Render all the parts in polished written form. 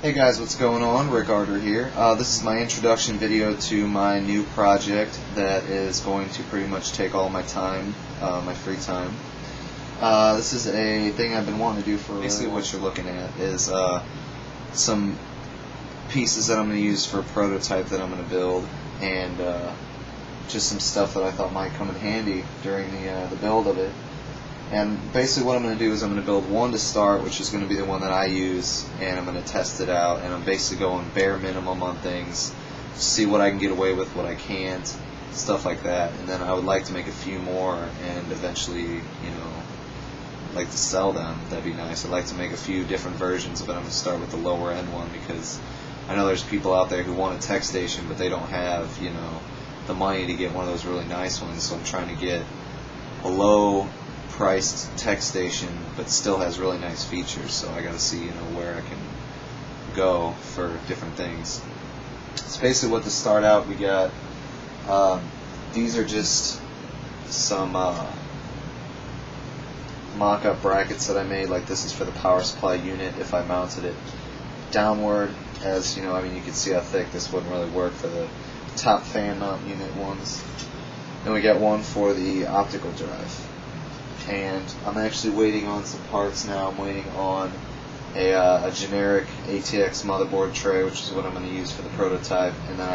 Hey guys, what's going on? Rick Arter here. This is my introduction video to my new project that is going to pretty much take all my time, my free time. This is a thing I've been wanting to do for basically what you're looking at is some pieces that I'm going to use for a prototype that I'm going to build, and just some stuff that I thought might come in handy during the build of it. And basically what I'm going to do is I'm going to build one to start, which is going to be the one that I use, and I'm going to test it out, and I'm basically going bare minimum on things, see what I can get away with, what I can't, stuff like that. And then I would like to make a few more and eventually, like to sell them. That'd be nice. I'd like to make a few different versions, but I'm going to start with the lower end one because I know there's people out there who want a tech station, but they don't have, the money to get one of those really nice ones, so I'm trying to get a low priced tech station but still has really nice features, so I gotta see where I can go for different things. It's basically what to start out we got. These are just some mock-up brackets that I made. Like this is for the power supply unit. If I mounted it downward, as you can see how thick this wouldn't really work for the top fan mount unit ones. Then we got one for the optical drive. And I'm actually waiting on some parts now. I'm waiting on a generic ATX motherboard tray, which is what I'm going to use for the prototype. And then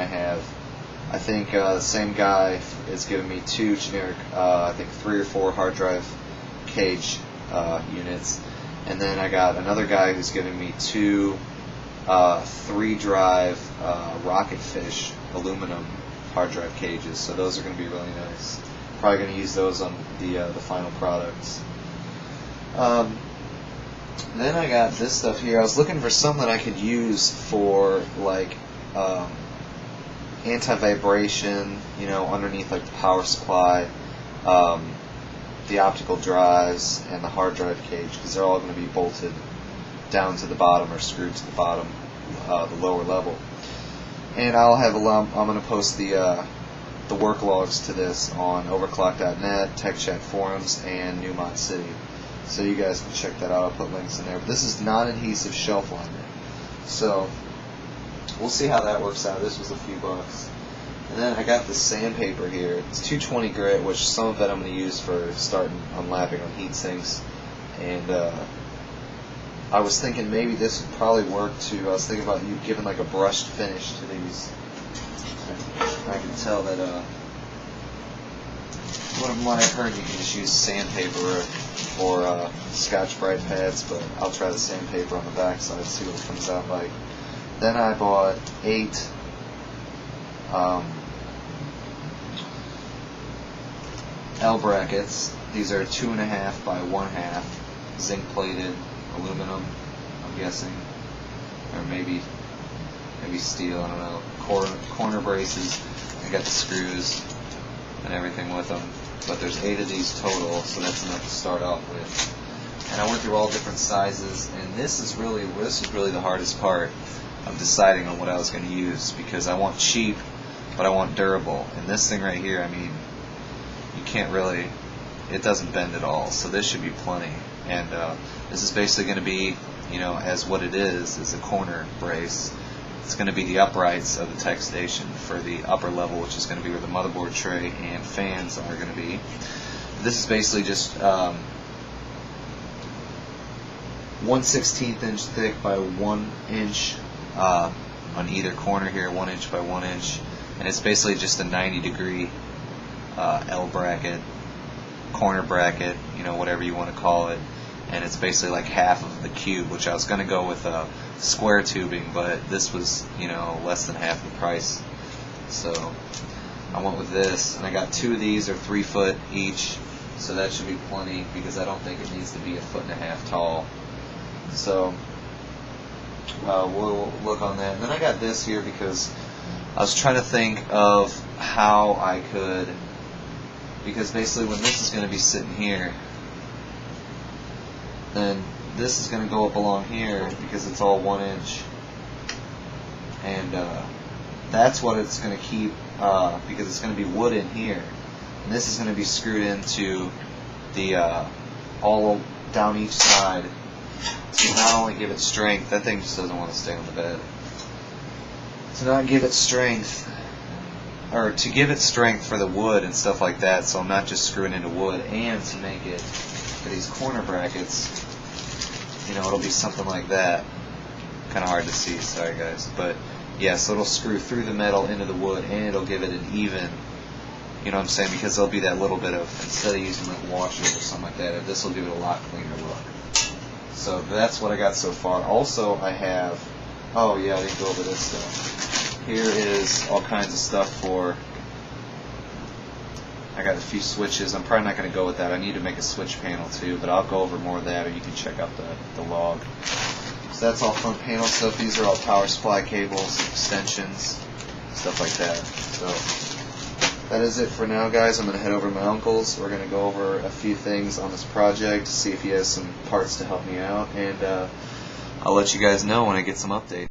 I think the same guy is giving me two generic, I think 3 or 4 hard drive cage units. And then I got another guy who's giving me 2 3 drive Rocketfish aluminum hard drive cages. So those are going to be really nice. Probably going to use those on the final products. Then I got this stuff here. I was looking for something that I could use for like anti-vibration, underneath like the power supply, the optical drives, and the hard drive cage, because they're all going to be bolted down to the bottom or screwed to the bottom, the lower level. And I'll have I'm going to post the work logs to this on overclock.net, TechChat forums, and New Mod City. So you guys can check that out. I'll put links in there. But this is non-adhesive shelf liner. So we'll see how that works out. This was a few bucks. And then I got this sandpaper here. It's 220 grit, which some of it I'm going to use for starting unlapping on heat sinks. And I was thinking maybe this would probably work too. I was thinking about you giving like a brushed finish to these. I can tell that what I've heard, you can just use sandpaper or Scotch-Brite pads, but I'll try the sandpaper on the back side, see what it comes out like. Then I bought 8 L brackets. These are 2.5 by 1/2 zinc plated aluminum, I'm guessing, or maybe steel, I don't know. Corner braces. I got the screws and everything with them, but there's 8 of these total, so that's enough to start off with. And I went through all different sizes, and this is really the hardest part of deciding on what I was going to use, because I want cheap, but I want durable. And this thing right here, you can't really, it doesn't bend at all, so this should be plenty. And this is basically going to be, as what it is a corner brace. It's going to be the uprights of the tech station for the upper level, which is going to be where the motherboard tray and fans are going to be. This is basically just 1/16 inch thick by 1 inch on either corner here, 1 inch by 1 inch, and it's basically just a 90-degree L bracket, corner bracket, whatever you want to call it. And it's basically like half of the cube, which I was going to go with square tubing, but this was, less than half the price. So I went with this, and I got 2 of these, are 3 foot each, so that should be plenty, because I don't think it needs to be 1.5 feet tall. So we'll look on that. And then I got this here because I was trying to think of how I could, because basically when this is going to be sitting here, then this is going to go up along here because it's all 1 inch, and that's what it's going to keep, because it's going to be wood in here, and this is going to be screwed into the all down each side to not only give it strength, that thing just doesn't want to stay on the bed. To not give it strength, or to give it strength for the wood and stuff like that, so I'm not just screwing into wood, and to make it for these corner brackets, you know, it'll be something like that. Kind of hard to see, sorry guys, but yeah, so it'll screw through the metal into the wood, and it'll give it an even, you know what I'm saying, because there'll be that little bit of, instead of using like washers or something like that, this will give it a lot cleaner look. So that's what I got so far. Also, I have, oh yeah, I didn't go over this stuff. Here is all kinds of stuff for, I got a few switches. I'm probably not going to go with that. I need to make a switch panel too, but I'll go over more of that, or you can check out the log. So that's all front panel stuff. These are all power supply cables, extensions, stuff like that. So that is it for now, guys. I'm going to head over to my uncle's. We're going to go over a few things on this project, see if he has some parts to help me out, and I'll let you guys know when I get some updates.